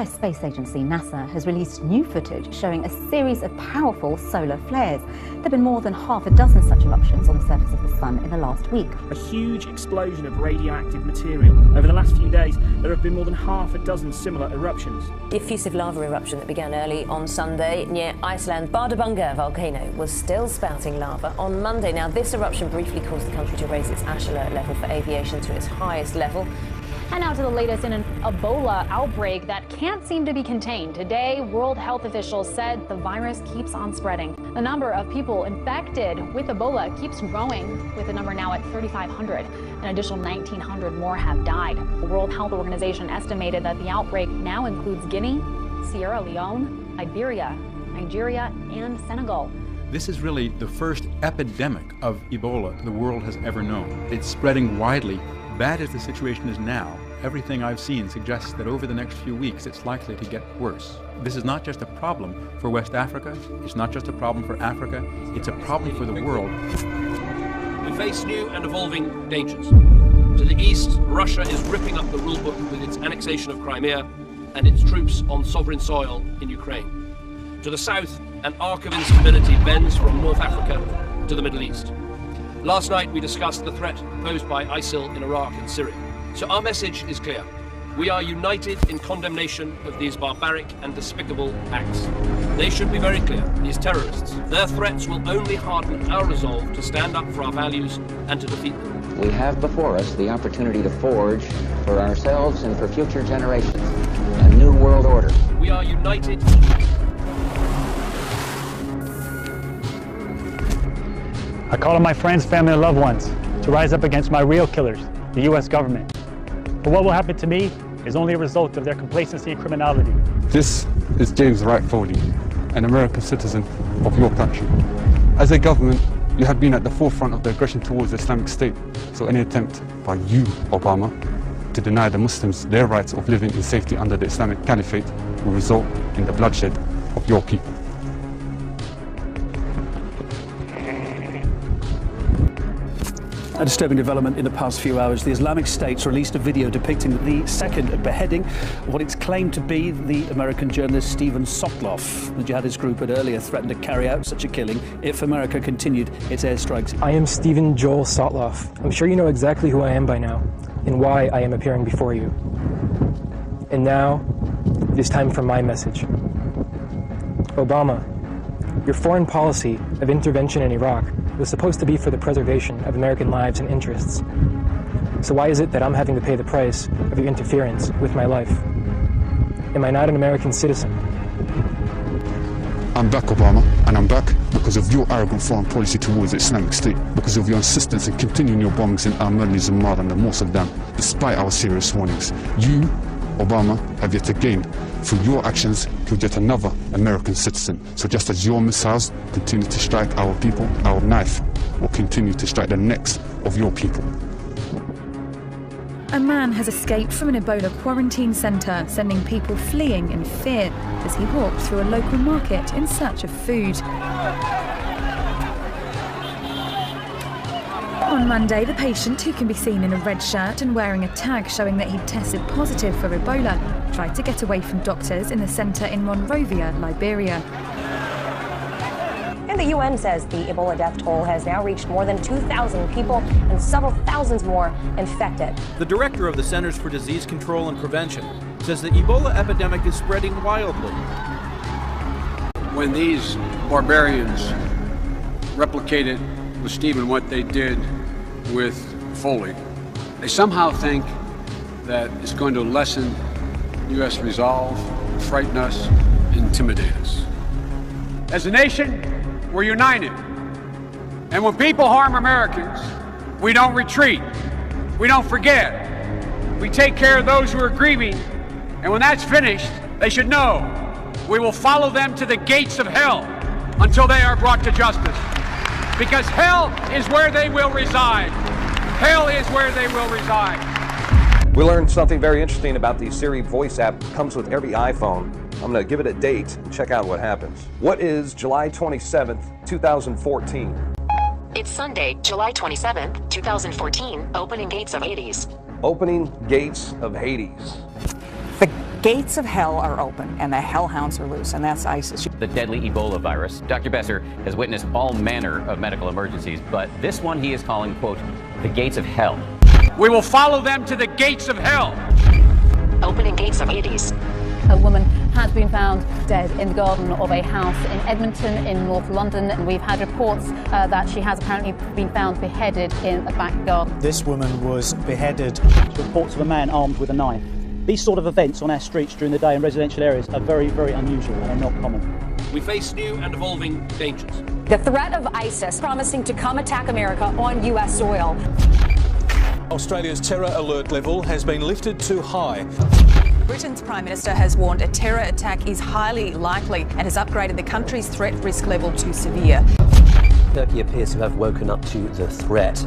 US space agency NASA has released new footage showing a series of powerful solar flares. There have been more than half a dozen such eruptions on the surface of the sun in the last week. A huge explosion of radioactive material. Over the last few days, there have been more than half a dozen similar eruptions. The effusive lava eruption that began early on Sunday near Iceland's Bardarbunga volcano was still spouting lava on Monday. Now, this eruption briefly caused the country to raise its ash alert level for aviation to its highest level. And now to the latest in an Ebola outbreak that can't seem to be contained. Today, World Health officials said the virus keeps on spreading. The number of people infected with Ebola keeps growing, with the number now at 3,500. An additional 1,900 more have died. The World Health Organization estimated that the outbreak now includes Guinea, Sierra Leone, Liberia, Nigeria, and Senegal. This is really the first epidemic of Ebola the world has ever known. It's spreading widely. Bad as the situation is now, everything I've seen suggests that over the next few weeks it's likely to get worse. This is not just a problem for West Africa, it's not just a problem for Africa, it's a problem for the world. We face new and evolving dangers. To the east, Russia is ripping up the rulebook with its annexation of Crimea and its troops on sovereign soil in Ukraine. To the south, an arc of instability bends from North Africa to the Middle East. Last night we discussed the threat posed by ISIL in Iraq and Syria. So our message is clear. We are united in condemnation of these barbaric and despicable acts. They should be very clear. These terrorists, their threats will only harden our resolve to stand up for our values and to defeat them. We have before us the opportunity to forge for ourselves and for future generations a new world order. We are united. I call on my friends, family, and loved ones to rise up against my real killers, the U.S. government. But what will happen to me is only a result of their complacency and criminality. This is James Wright Foley, an American citizen of your country. As a government, you have been at the forefront of the aggression towards the Islamic State, so any attempt by you, Obama, to deny the Muslims their rights of living in safety under the Islamic Caliphate will result in the bloodshed of your people. A disturbing development in the past few hours. The Islamic State's released a video depicting the second beheading of what it's claimed to be the American journalist Steven Sotloff. The jihadist group had earlier threatened to carry out such a killing if America continued its airstrikes. I am Stephen Joel Sotloff. I'm sure you know exactly who I am by now and why I am appearing before you. And now, it is time for my message. Obama, your foreign policy of intervention in Iraq was supposed to be for the preservation of American lives and interests. So why is it that I'm having to pay the price of your interference with my life? Am I not an American citizen? I'm back, Obama, and I'm back because of your arrogant foreign policy towards the Islamic State, because of your insistence in continuing your bombings in Al-Madli, Zumar and the Mossadam, despite our serious warnings. You, Obama, have yet again, through your actions, killed yet another American citizen. So just as your missiles continue to strike our people, our knife will continue to strike the necks of your people. A man has escaped from an Ebola quarantine centre, sending people fleeing in fear as he walked through a local market in search of food. On Monday, the patient, who can be seen in a red shirt and wearing a tag showing that he'd tested positive for Ebola, tried to get away from doctors in the centre in Monrovia, Liberia. And the UN says the Ebola death toll has now reached more than 2,000 people and several thousands more infected. The director of the Centers for Disease Control and Prevention says the Ebola epidemic is spreading wildly. When these barbarians replicated with Stephen what they did with Foley, they somehow think that it's going to lessen U.S. resolve, frighten us, intimidate us. As a nation, we're united. And when people harm Americans, we don't retreat. We don't forget. We take care of those who are grieving. And when that's finished, they should know we will follow them to the gates of hell until they are brought to justice. Because hell is where they will reside. Hell is where they will reside. We learned something very interesting about the Siri voice app. It comes with every iPhone. I'm going to give it a date and check out what happens. What is July 27th, 2014? It's Sunday, July 27th, 2014, opening gates of Hades. Opening gates of Hades. gates of hell are open and the hellhounds are loose, and that's ISIS. The deadly Ebola virus. Dr. Besser has witnessed all manner of medical emergencies, but this one he is calling, quote, the gates of hell. We will follow them to the gates of hell. Opening gates of Hades. A woman has been found dead in the garden of a house in Edmonton in North London. And we've had reports that she has apparently been found beheaded in a back garden. This woman was beheaded. Reports of a man armed with a knife. These sort of events on our streets during the day in residential areas are very, very unusual and are not common. We face new and evolving dangers. The threat of ISIS promising to come attack America on U.S. soil. Australia's terror alert level has been lifted to high. Britain's Prime Minister has warned a terror attack is highly likely and has upgraded the country's threat risk level to severe. Turkey appears to have woken up to the threat.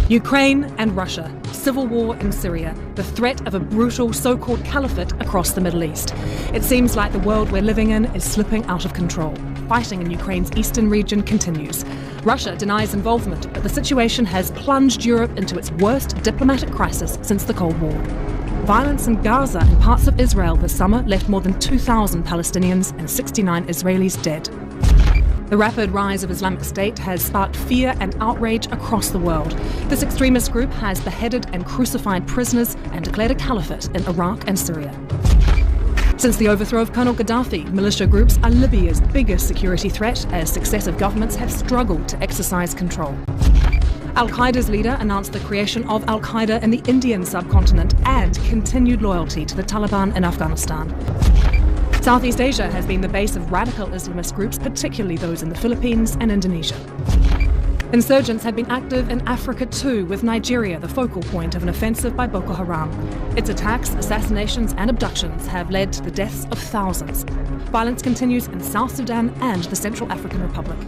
Ukraine and Russia, civil war in Syria, the threat of a brutal so-called caliphate across the Middle East. It seems like the world we're living in is slipping out of control. Fighting in Ukraine's eastern region continues. Russia denies involvement, but the situation has plunged Europe into its worst diplomatic crisis since the Cold War. Violence in Gaza and parts of Israel this summer left more than 2,000 Palestinians and 69 Israelis dead. The rapid rise of Islamic State has sparked fear and outrage across the world. This extremist group has beheaded and crucified prisoners and declared a caliphate in Iraq and Syria. Since the overthrow of Colonel Gaddafi, militia groups are Libya's biggest security threat as successive governments have struggled to exercise control. Al-Qaeda's leader announced the creation of Al-Qaeda in the Indian subcontinent and continued loyalty to the Taliban in Afghanistan. Southeast Asia has been the base of radical Islamist groups, particularly those in the Philippines and Indonesia. Insurgents have been active in Africa too, with Nigeria the focal point of an offensive by Boko Haram. Its attacks, assassinations and abductions have led to the deaths of thousands. Violence continues in South Sudan and the Central African Republic.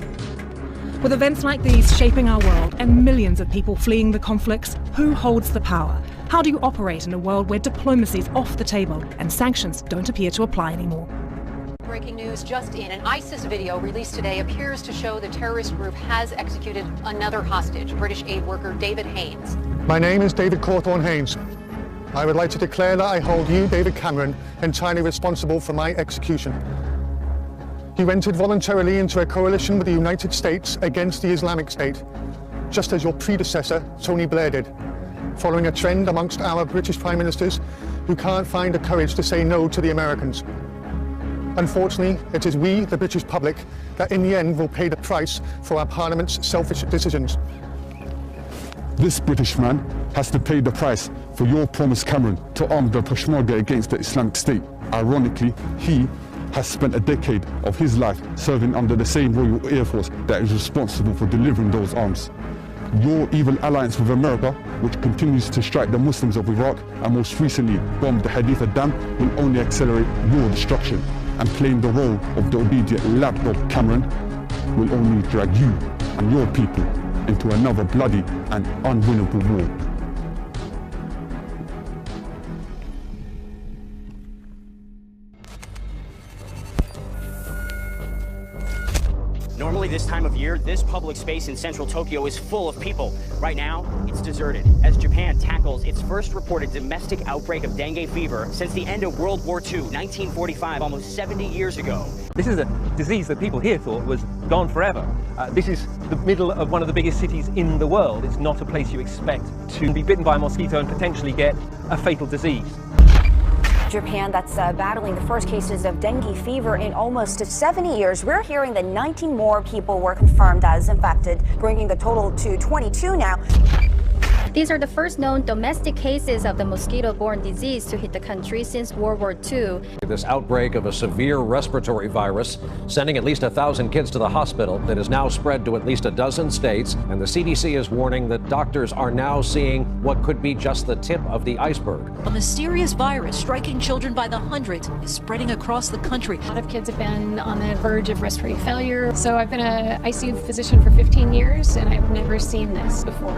With events like these shaping our world and millions of people fleeing the conflicts, who holds the power? How do you operate in a world where diplomacy is off the table and sanctions don't appear to apply anymore? Breaking news just in. An ISIS video released today appears to show the terrorist group has executed another hostage, British aid worker David Haynes. My name is David Cawthorne Haynes. I would like to declare that I hold you, David Cameron, entirely responsible for my execution. You entered voluntarily into a coalition with the United States against the Islamic State, just as your predecessor, Tony Blair, did, following a trend amongst our British Prime Ministers who can't find the courage to say no to the Americans. Unfortunately, it is we, the British public, that in the end will pay the price for our Parliament's selfish decisions. This British man has to pay the price for your promise, Cameron, to arm the Peshmerga against the Islamic State. Ironically, he has spent a decade of his life serving under the same Royal Air Force that is responsible for delivering those arms. Your evil alliance with America, which continues to strike the Muslims of Iraq and most recently bombed the Haditha Dam, will only accelerate your destruction. And playing the role of the obedient lapdog, Cameron, will only drag you and your people into another bloody and unwinnable war. Normally this time of year, this public space in central Tokyo is full of people. Right now, it's deserted as Japan tackles its first reported domestic outbreak of dengue fever since the end of World War II, 1945, almost 70 years ago. This is a disease that people here thought was gone forever. This is the middle of one of the biggest cities in the world. It's not a place you expect to be bitten by a mosquito and potentially get a fatal disease. Japan, that's battling the first cases of dengue fever in almost 70 years. We're hearing that 19 more people were confirmed as infected, bringing the total to 22 now. These are the first known domestic cases of the mosquito-borne disease to hit the country since World War II. This outbreak of a severe respiratory virus, sending at least 1,000 kids to the hospital, that is now spread to at least a dozen states, and the CDC is warning that doctors are now seeing what could be just the tip of the iceberg. A mysterious virus striking children by the hundreds is spreading across the country. A lot of kids have been on the verge of respiratory failure. So I've been an ICU physician for 15 years, and I've never seen this before.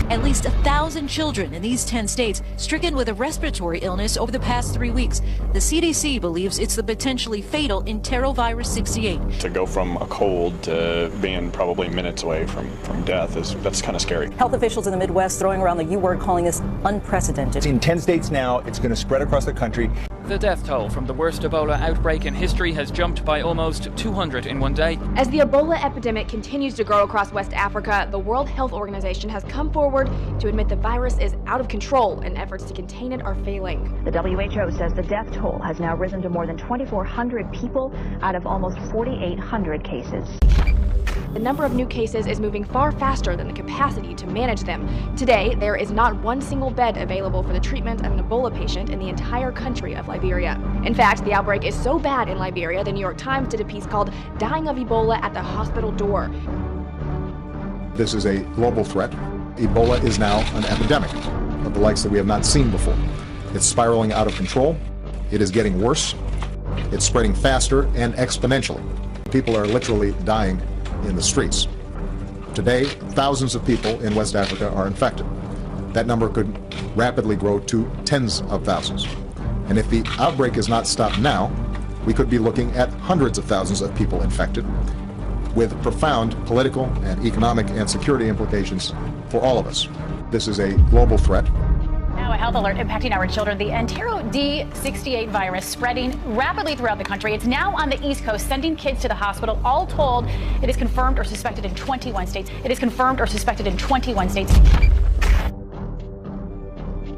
At least 1,000 children in these 10 states stricken with a respiratory illness over the past 3 weeks. The CDC believes it's the potentially fatal enterovirus 68. To go from a cold to being probably minutes away from death, that's kind of scary. Health officials in the Midwest throwing around the U word, calling this unprecedented. In 10 states now, it's going to spread across the country. The death toll from the worst Ebola outbreak in history has jumped by almost 200 in one day. As the Ebola epidemic continues to grow across West Africa, the World Health Organization has come forward to admit the virus is out of control and efforts to contain it are failing. The WHO says the death toll has now risen to more than 2,400 people out of almost 4,800 cases. The number of new cases is moving far faster than the capacity to manage them. Today, there is not one single bed available for the treatment of an Ebola patient in the entire country of Liberia. In fact, the outbreak is so bad in Liberia, the New York Times did a piece called "Dying of Ebola at the Hospital Door." This is a global threat. Ebola is now an epidemic of the likes that we have not seen before. It's spiraling out of control. It is getting worse. It's spreading faster and exponentially. People are literally dying in the streets. Today, thousands of people in West Africa are infected. That number could rapidly grow to tens of thousands. And if the outbreak is not stopped now, we could be looking at hundreds of thousands of people infected, with profound political and economic and security implications for all of us. This is a global threat. Now a health alert impacting our children. The Entero D68 virus spreading rapidly throughout the country. It's now on the East Coast, sending kids to the hospital. All told, it is confirmed or suspected in 21 states. It is confirmed or suspected in 21 states.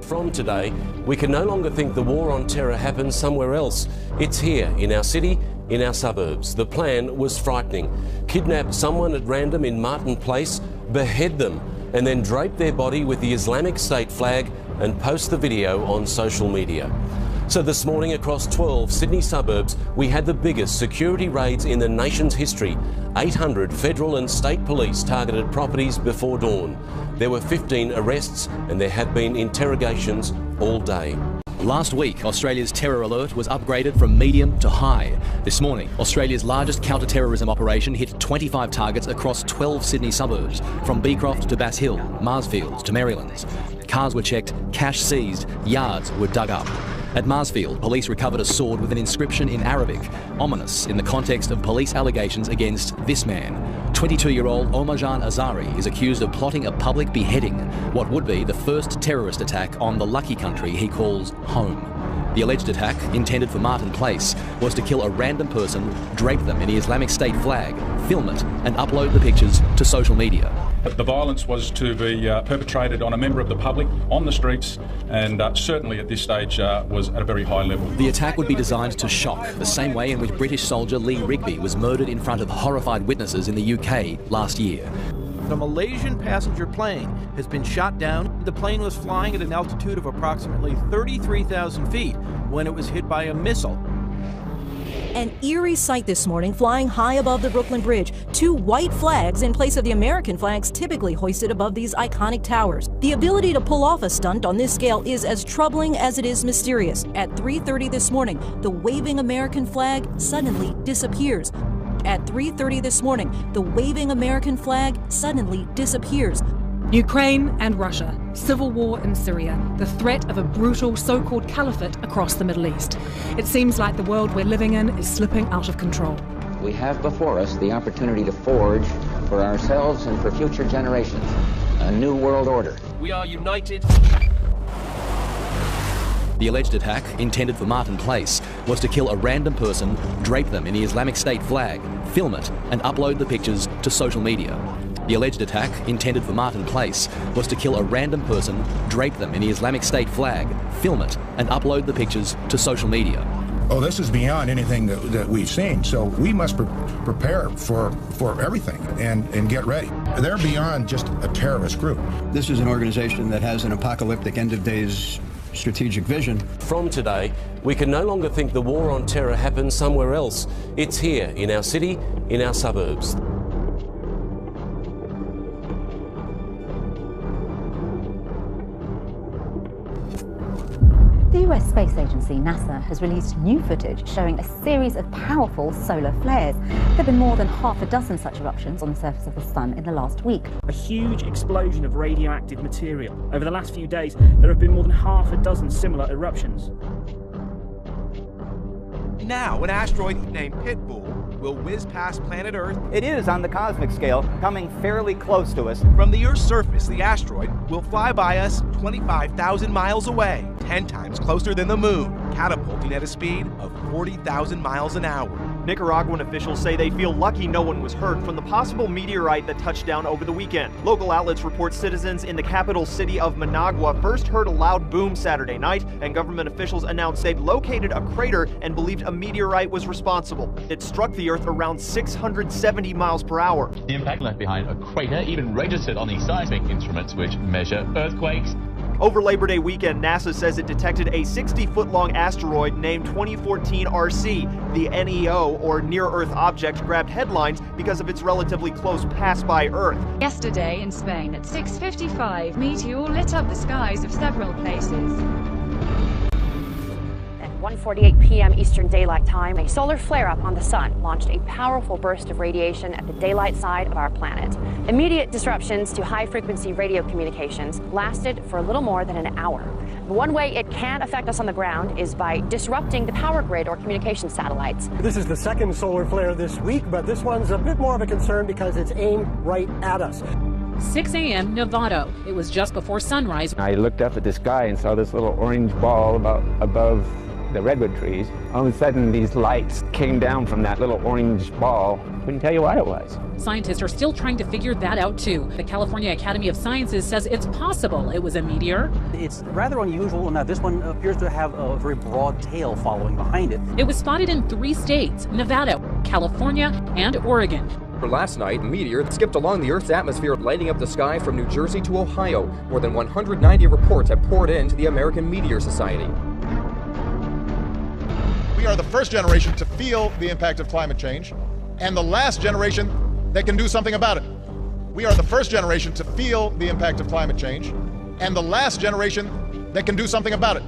From today, we can no longer think the war on terror happened somewhere else. It's here, in our city, in our suburbs. The plan was frightening. Kidnap someone at random in Martin Place, behead them, and then drape their body with the Islamic State flag and post the video on social media. So this morning across 12 Sydney suburbs, we had the biggest security raids in the nation's history. 800 federal and state police targeted properties before dawn. There were 15 arrests and there have been interrogations all day. Last week, Australia's terror alert was upgraded from medium to high. This morning, Australia's largest counter-terrorism operation hit 25 targets across 12 Sydney suburbs, from Beecroft to Bass Hill, Marsfield to Marylands. Cars were checked, cash seized, yards were dug up. At Marsfield, police recovered a sword with an inscription in Arabic, ominous in the context of police allegations against this man. 22-year-old Omarjan Azari is accused of plotting a public beheading, what would be the first terrorist attack on the lucky country he calls home. The alleged attack, intended for Martin Place, was to kill a random person, drape them in the Islamic State flag, film it, and upload the pictures to social media. The violence was to be perpetrated on a member of the public on the streets, and certainly at this stage was at a very high level. The attack would be designed to shock, the same way in which British soldier Lee Rigby was murdered in front of horrified witnesses in the UK last year. The Malaysian passenger plane has been shot down. The plane was flying at an altitude of approximately 33,000 feet when it was hit by a missile. An eerie sight this morning, flying high above the Brooklyn Bridge. 2 white flags in place of the American flags typically hoisted above these iconic towers. The ability to pull off a stunt on this scale is as troubling as it is mysterious. At 3:30 this morning, the waving American flag suddenly disappears. At 3:30 this morning, the waving American flag suddenly disappears. Ukraine and Russia, civil war in Syria, the threat of a brutal so-called caliphate across the Middle East. It seems like the world we're living in is slipping out of control. We have before us the opportunity to forge for ourselves and for future generations a new world order. We are united. The alleged attack, intended for Martin Place, was to kill a random person, drape them in the Islamic State flag, film it, and upload the pictures to social media. The alleged attack, intended for Martin Place, was to kill a random person, drape them in the Islamic State flag, film it, and upload the pictures to social media. Oh, this is beyond anything that we've seen, so we must prepare for everything and get ready. They're beyond just a terrorist group. This is an organization that has an apocalyptic end-of-days strategic vision. From today, we can no longer think the war on terror happened somewhere else. It's here, in our city, in our suburbs. The US Space Agency, NASA, has released new footage showing a series of powerful solar flares. There have been more than half a dozen such eruptions on the surface of the sun in the last week. A huge explosion of radioactive material. Over the last few days, there have been more than half a dozen similar eruptions. Now, an asteroid named Pitbull will whiz past planet Earth. It is, on the cosmic scale, coming fairly close to us. From the Earth's surface, the asteroid will fly by us 25,000 miles away, 10 times closer than the moon, catapult moving at a speed of 40,000 miles an hour. Nicaraguan officials say they feel lucky no one was hurt from the possible meteorite that touched down over the weekend. Local outlets report citizens in the capital city of Managua first heard a loud boom Saturday night, and government officials announced they'd located a crater and believed a meteorite was responsible. It struck the earth around 670 miles per hour. The impact left behind a crater, even registered on the seismic instruments which measure earthquakes. Over Labor Day weekend, NASA says it detected a 60-foot-long asteroid named 2014 RC. The NEO, or Near-Earth Object, grabbed headlines because of its relatively close pass by Earth. Yesterday in Spain at 6:55, meteor lit up the skies of several places. At 1:48 p.m. Eastern Daylight Time, a solar flare-up on the sun launched a powerful burst of radiation at the daylight side of our planet. Immediate disruptions to high-frequency radio communications lasted for a little more than an hour. One way it can affect us on the ground is by disrupting the power grid or communication satellites. This is the second solar flare this week, but this one's a bit more of a concern because it's aimed right at us. 6 a.m. Novato. It was just before sunrise. I looked up at the sky and saw this little orange ball above the redwood trees. All of a sudden, these lights came down from that little orange ball. Couldn't tell you what it was. Scientists are still trying to figure that out too. The California Academy of Sciences says it's possible it was a meteor. It's rather unusual in that this one appears to have a very broad tail following behind it. It was spotted in 3 states: Nevada, California, and Oregon. For last night, a meteor skipped along the Earth's atmosphere, lighting up the sky from New Jersey to Ohio. More than 190 reports have poured into the American Meteor Society. We are the first generation to feel the impact of climate change, and the last generation that can do something about it. We are the first generation to feel the impact of climate change, and the last generation that can do something about it.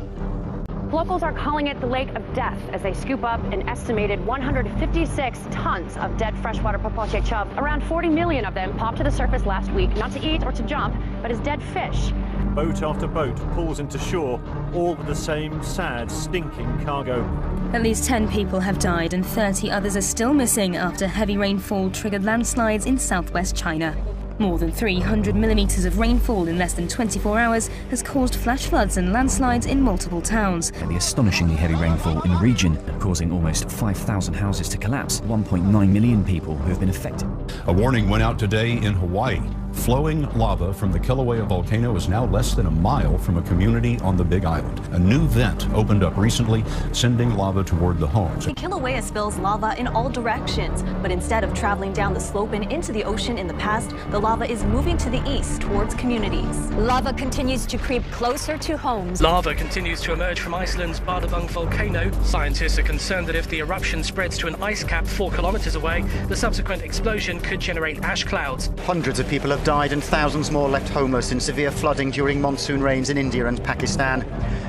Locals are calling it the Lake of Death as they scoop up an estimated 156 tons of dead freshwater popoche chub. Around 40 million of them popped to the surface last week, not to eat or to jump, but as dead fish. Boat after boat pulls into shore, all with the same sad, stinking cargo. At least 10 people have died and 30 others are still missing after heavy rainfall triggered landslides in southwest China. More than 300 millimeters of rainfall in less than 24 hours has caused flash floods and landslides in multiple towns. The astonishingly heavy rainfall in the region, causing almost 5,000 houses to collapse, 1.9 million people who have been affected. A warning went out today in Hawaii. Flowing lava from the Kilauea volcano is now less than a mile from a community on the Big Island. A new vent opened up recently, sending lava toward the homes. The Kilauea spills lava in all directions, but instead of traveling down the slope and into the ocean in the past, the lava is moving to the east towards communities. Lava continues to creep closer to homes. Lava continues to emerge from Iceland's Bardabung volcano. Scientists are concerned that if the eruption spreads to an ice cap 4 kilometers away, the subsequent explosion could generate ash clouds. Hundreds of people have died and thousands more left homeless in severe flooding during monsoon rains in India and Pakistan.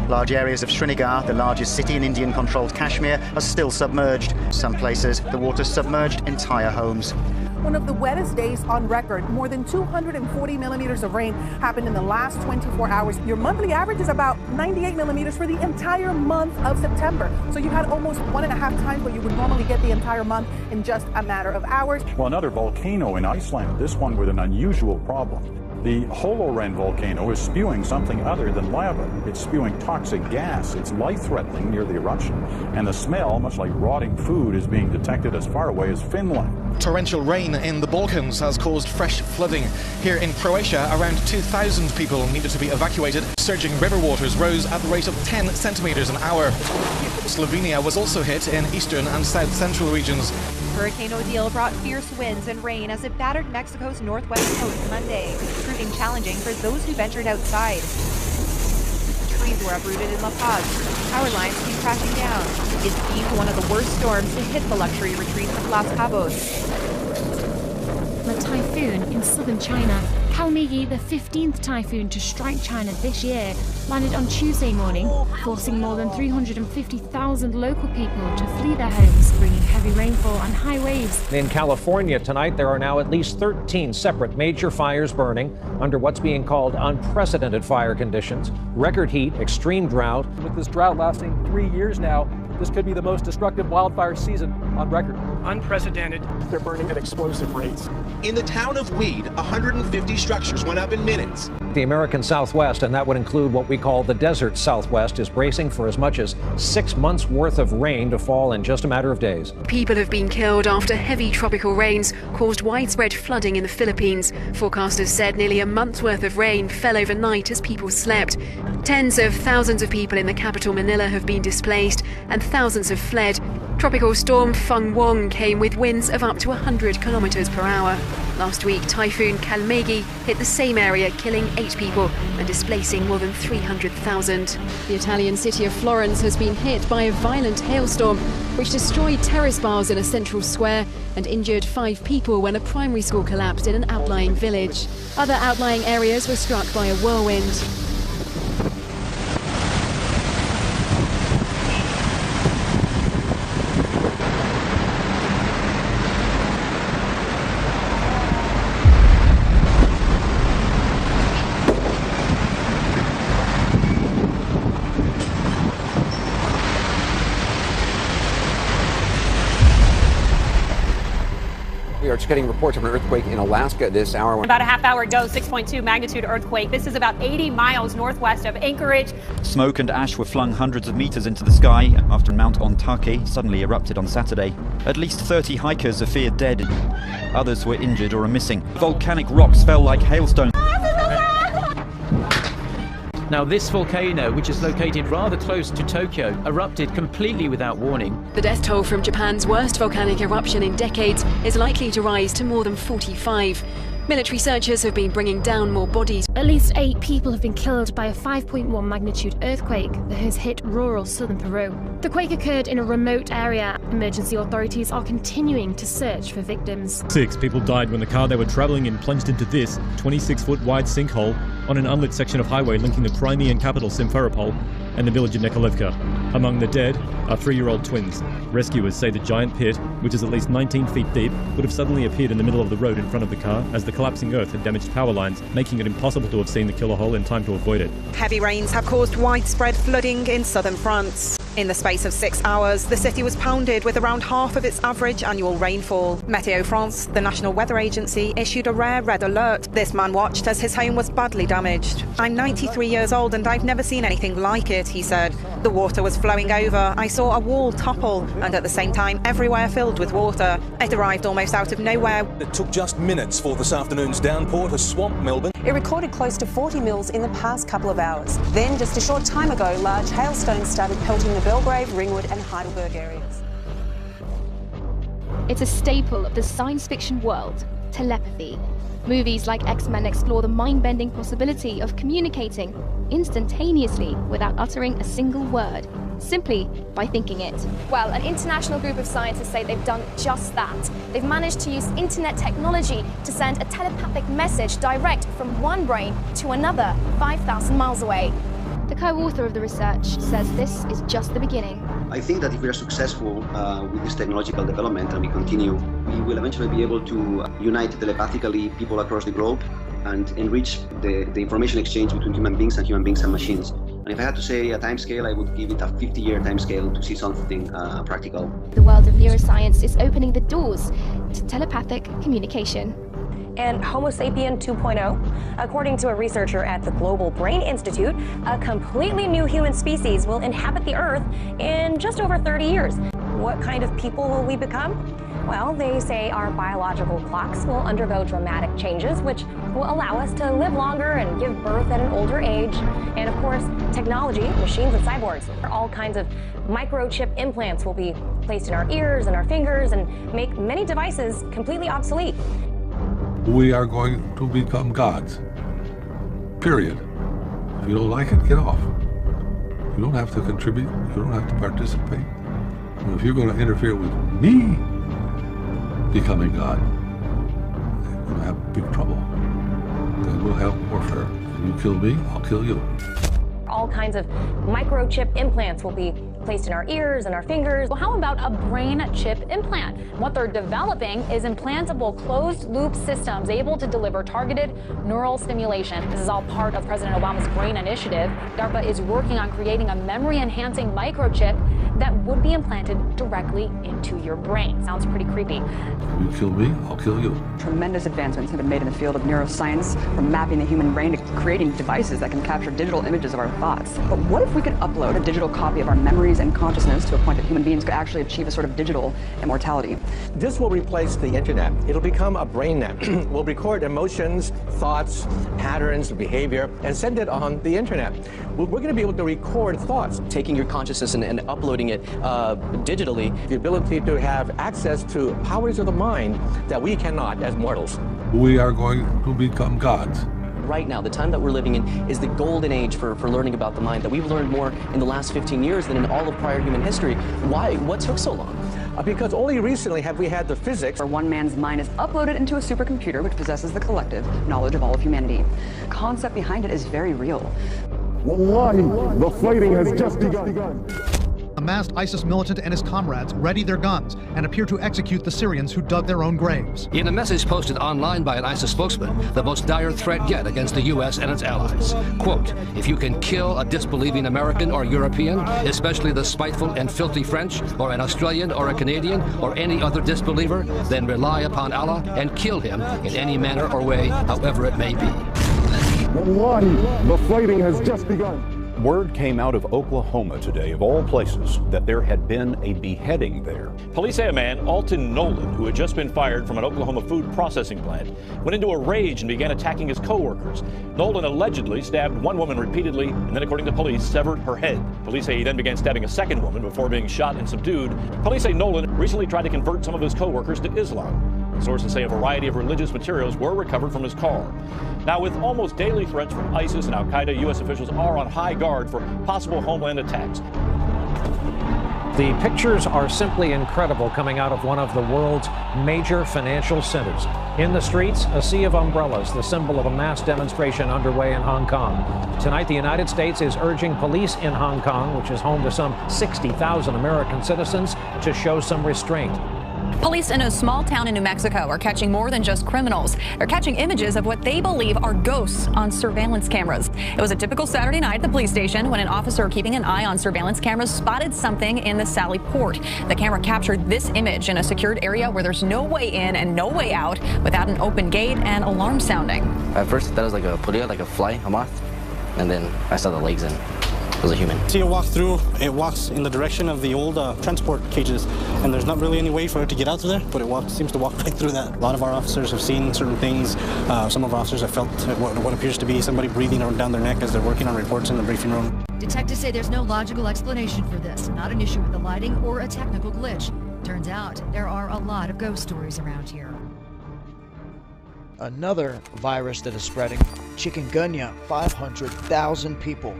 Large areas of Srinagar, the largest city in Indian-controlled Kashmir, are still submerged. Some places, the water submerged entire homes. One of the wettest days on record. More than 240 millimeters of rain happened in the last 24 hours. Your monthly average is about 98 millimeters for the entire month of September. So you had almost 1.5 times what you would normally get the entire month in just a matter of hours. Well, another volcano in Iceland, this one with an unusual problem. The Holoren volcano is spewing something other than lava. It's spewing toxic gas. It's life-threatening near the eruption. And the smell, much like rotting food, is being detected as far away as Finland. Torrential rain in the Balkans has caused fresh flooding. Here in Croatia, around 2,000 people needed to be evacuated. Surging river waters rose at the rate of 10 centimeters an hour. Slovenia was also hit in eastern and south-central regions. Hurricane Odile brought fierce winds and rain as it battered Mexico's northwest coast Monday, proving challenging for those who ventured outside. Trees were uprooted in La Paz. Power lines keep crashing down. It's deemed one of the worst storms to hit the luxury retreat of Los Cabos. The typhoon in southern China, Kalmigi, the 15th typhoon to strike China this year, landed on Tuesday morning, forcing more than 350,000 local people to flee their homes, bringing heavy rainfall and high waves. In California tonight, there are now at least 13 separate major fires burning under what's being called unprecedented fire conditions. Record heat, extreme drought. With this drought lasting 3 years now, this could be the most destructive wildfire season on record. unprecedented. They're burning at explosive rates. In the town of Weed, 150 structures went up in minutes. The American Southwest, and that would include what we call the desert Southwest, is bracing for as much as 6 months' worth of rain to fall in just a matter of days. People have been killed after heavy tropical rains caused widespread flooding in the Philippines. Forecasters said nearly a month's worth of rain fell overnight as people slept. Tens of thousands of people in the capital Manila have been displaced and thousands have fled. Tropical storm Feng Wong came with winds of up to 100 kilometers per hour. Last week, Typhoon Kalmegi hit the same area, killing 8 people and displacing more than 300,000. The Italian city of Florence has been hit by a violent hailstorm, which destroyed terrace bars in a central square and injured 5 people when a primary school collapsed in an outlying village. Other outlying areas were struck by a whirlwind. We are just getting reports of an earthquake in Alaska this hour. About a half hour ago, 6.2 magnitude earthquake. This is about 80 miles northwest of Anchorage. Smoke and ash were flung hundreds of meters into the sky after Mount Ontake suddenly erupted on Saturday. At least 30 hikers are feared dead. Others were injured or are missing. Volcanic rocks fell like hailstones. Now, this volcano, which is located rather close to Tokyo, erupted completely without warning. The death toll from Japan's worst volcanic eruption in decades is likely to rise to more than 45. Military searchers have been bringing down more bodies. At least 8 people have been killed by a 5.1 magnitude earthquake that has hit rural southern Peru. The quake occurred in a remote area. Emergency authorities are continuing to search for victims. 6 people died when the car they were travelling in plunged into this 26-foot wide sinkhole on an unlit section of highway linking the Crimean capital Simferopol and the village of Nikolaevka. Among the dead are 3-year-old twins. Rescuers say the giant pit, which is at least 19 feet deep, would have suddenly appeared in the middle of the road in front of the car as the collapsing earth had damaged power lines, making it impossible to have seen the killer hole in time to avoid it. Heavy rains have caused widespread flooding in southern France. In the space of 6 hours, the city was pounded with around half of its average annual rainfall. Météo France, the national weather agency, issued a rare red alert. This man watched as his home was badly damaged. "I'm 93 years old and I've never seen anything like it," he said. "The water was flowing over. I saw a wall topple and at the same time everywhere filled with water. It arrived almost out of nowhere." It took just minutes for this afternoon's downpour to swamp Melbourne. It recorded close to 40 mils in the past couple of hours. Then, just a short time ago, large hailstones started pelting the Belgrave, Ringwood and Heidelberg areas. It's a staple of the science fiction world, telepathy. Movies like X-Men explore the mind-bending possibility of communicating instantaneously without uttering a single word, simply by thinking it. Well, an international group of scientists say they've done just that. They've managed to use internet technology to send a telepathic message direct from one brain to another 5,000 miles away. The co-author of the research says this is just the beginning. I think that if we are successful with this technological development and we continue, we will eventually be able to unite telepathically people across the globe and enrich the information exchange between human beings and machines. And if I had to say a timescale, I would give it a 50-year timescale to see something practical. The world of neuroscience is opening the doors to telepathic communication. And Homo sapien 2.0, according to a researcher at the Global Brain Institute, a completely new human species will inhabit the Earth in just over 30 years. What kind of people will we become? Well, they say our biological clocks will undergo dramatic changes, which will allow us to live longer and give birth at an older age. And of course, technology, machines and cyborgs, all kinds of microchip implants will be placed in our ears and our fingers and make many devices completely obsolete. We are going to become gods. Period. If you don't like it, get off. You don't have to contribute. You don't have to participate. And if you're going to interfere with me becoming God, you're going to have big trouble. Then we'll have warfare. If you kill me, I'll kill you. All kinds of microchip implants will be placed in our ears and our fingers. Well, how about a brain chip implant? What they're developing is implantable closed-loop systems able to deliver targeted neural stimulation. This is all part of President Obama's Brain Initiative. DARPA is working on creating a memory-enhancing microchip that would be implanted directly into your brain. Sounds pretty creepy. You kill me, I'll kill you. Tremendous advancements have been made in the field of neuroscience, from mapping the human brain to creating devices that can capture digital images of our thoughts. But what if we could upload a digital copy of our memories and consciousness to a point that human beings could actually achieve a sort of digital immortality? This will replace the internet. It'll become a brain net. We'll record emotions, thoughts, patterns, behavior, and send it on the internet. We're going to be able to record thoughts. Taking your consciousness and uploading it digitally. The ability to have access to powers of the mind that we cannot as mortals. We are going to become gods. Right now, the time that we're living in is the golden age for learning about the mind, that we've learned more in the last 15 years than in all of prior human history. Why? What took so long? Because only recently have we had the physics. Where one man's mind is uploaded into a supercomputer which possesses the collective knowledge of all of humanity. The concept behind it is very real. Wallahi, the fighting has just begun. A masked ISIS militant and his comrades ready their guns and appear to execute the Syrians who dug their own graves. In a message posted online by an ISIS spokesman, the most dire threat yet against the U.S. and its allies. Quote, if you can kill a disbelieving American or European, especially the spiteful and filthy French, or an Australian or a Canadian, or any other disbeliever, then rely upon Allah and kill him in any manner or way, however it may be. Wallahi, the fighting has just begun. Word came out of Oklahoma today, of all places, that there had been a beheading there. Police say a man, Alton Nolan, who had just been fired from an Oklahoma food processing plant, went into a rage and began attacking his co-workers. Nolan allegedly stabbed one woman repeatedly and then, according to police, severed her head. Police say he then began stabbing a second woman before being shot and subdued. Police say Nolan recently tried to convert some of his co-workers to Islam. Sources say a variety of religious materials were recovered from his car. Now, with almost daily threats from ISIS and al-Qaeda, U.S. officials are on high guard for possible homeland attacks. The pictures are simply incredible coming out of one of the world's major financial centers. In the streets, a sea of umbrellas, the symbol of a mass demonstration underway in Hong Kong. Tonight, the United States is urging police in Hong Kong, which is home to some 60,000 American citizens, to show some restraint. Police in a small town in New Mexico are catching more than just criminals. They're catching images of what they believe are ghosts on surveillance cameras. It was a typical Saturday night at the police station when an officer keeping an eye on surveillance cameras spotted something in the Sally Port. The camera captured this image in a secured area where there's no way in and no way out without an open gate and alarm sounding. At first, I thought it was like a pulilla, like a fly, a moth, and then I saw the legs and it was a human. See it walk through, it walks in the direction of the old transport cages, and there's not really any way for it to get out through there, but it seems to walk right through that. A lot of our officers have seen certain things. Some of our officers have felt what appears to be somebody breathing down their neck as they're working on reports in the briefing room. Detectives say there's no logical explanation for this, not an issue with the lighting or a technical glitch. Turns out there are a lot of ghost stories around here. Another virus that is spreading, chikungunya. 500,000 people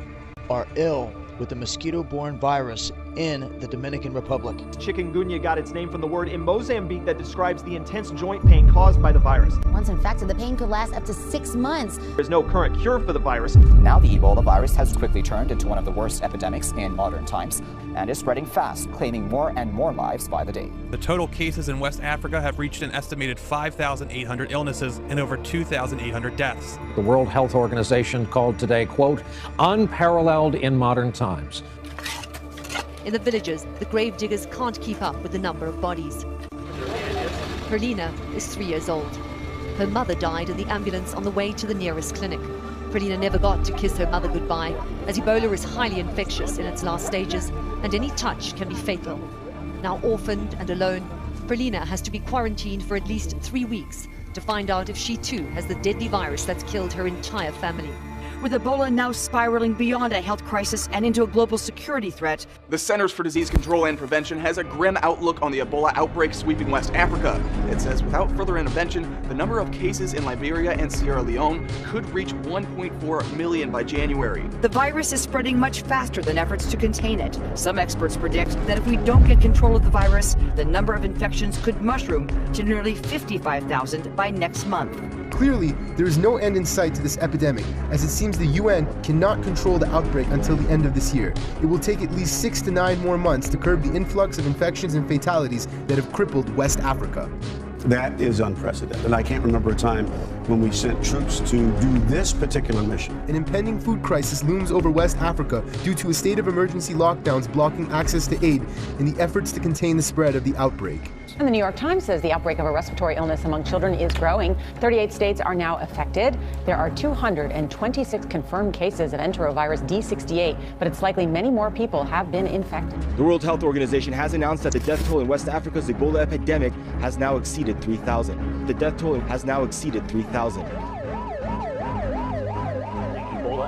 are ill with the mosquito-borne virus in the Dominican Republic. Chikungunya got its name from the word in Mozambique that describes the intense joint pain caused by the virus. Once infected, the pain could last up to 6 months. There's no current cure for the virus. Now the Ebola virus has quickly turned into one of the worst epidemics in modern times and is spreading fast, claiming more and more lives by the day. The total cases in West Africa have reached an estimated 5,800 illnesses and over 2,800 deaths. The World Health Organization called today, quote, unparalleled in modern times. In the villages, the grave diggers can't keep up with the number of bodies. Perlina is 3 years old. Her mother died in the ambulance on the way to the nearest clinic. Perlina never got to kiss her mother goodbye, as Ebola is highly infectious in its last stages, and any touch can be fatal. Now orphaned and alone, Perlina has to be quarantined for at least 3 weeks to find out if she too has the deadly virus that's killed her entire family. With Ebola now spiraling beyond a health crisis and into a global security threat, the Centers for Disease Control and Prevention has a grim outlook on the Ebola outbreak sweeping West Africa. It says without further intervention, the number of cases in Liberia and Sierra Leone could reach 1.4 million by January. The virus is spreading much faster than efforts to contain it. Some experts predict that if we don't get control of the virus, the number of infections could mushroom to nearly 55,000 by next month. Clearly, there is no end in sight to this epidemic, as it seems the UN cannot control the outbreak until the end of this year. It will take at least 6 to 9 more months to curb the influx of infections and fatalities that have crippled West Africa. That is unprecedented. And I can't remember a time when we sent troops to do this particular mission. An impending food crisis looms over West Africa due to a state of emergency lockdowns blocking access to aid in the efforts to contain the spread of the outbreak. And the New York Times says the outbreak of a respiratory illness among children is growing. 38 states are now affected. There are 226 confirmed cases of enterovirus D68, but it's likely many more people have been infected. The World Health Organization has announced that the death toll in West Africa's Ebola epidemic has now exceeded 3,000. The death toll has now exceeded 3,000.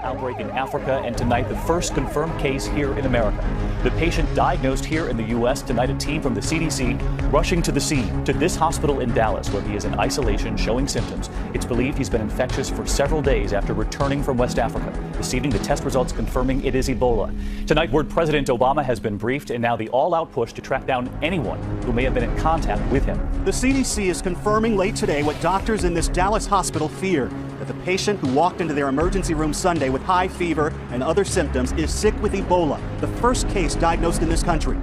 Outbreak in Africa, and tonight the first confirmed case here in America. The patient diagnosed here in the U.S. Tonight, a team from the CDC rushing to the scene, to this hospital in Dallas, where he is in isolation showing symptoms. It's believed he's been infectious for several days after returning from West Africa. This evening, the test results confirming it is Ebola. Tonight, word President Obama has been briefed, and now the all-out push to track down anyone who may have been in contact with him. The CDC is confirming late today what doctors in this Dallas hospital fear, that the patient who walked into their emergency room Sunday with high fever and other symptoms is sick with Ebola, the first case diagnosed in this country.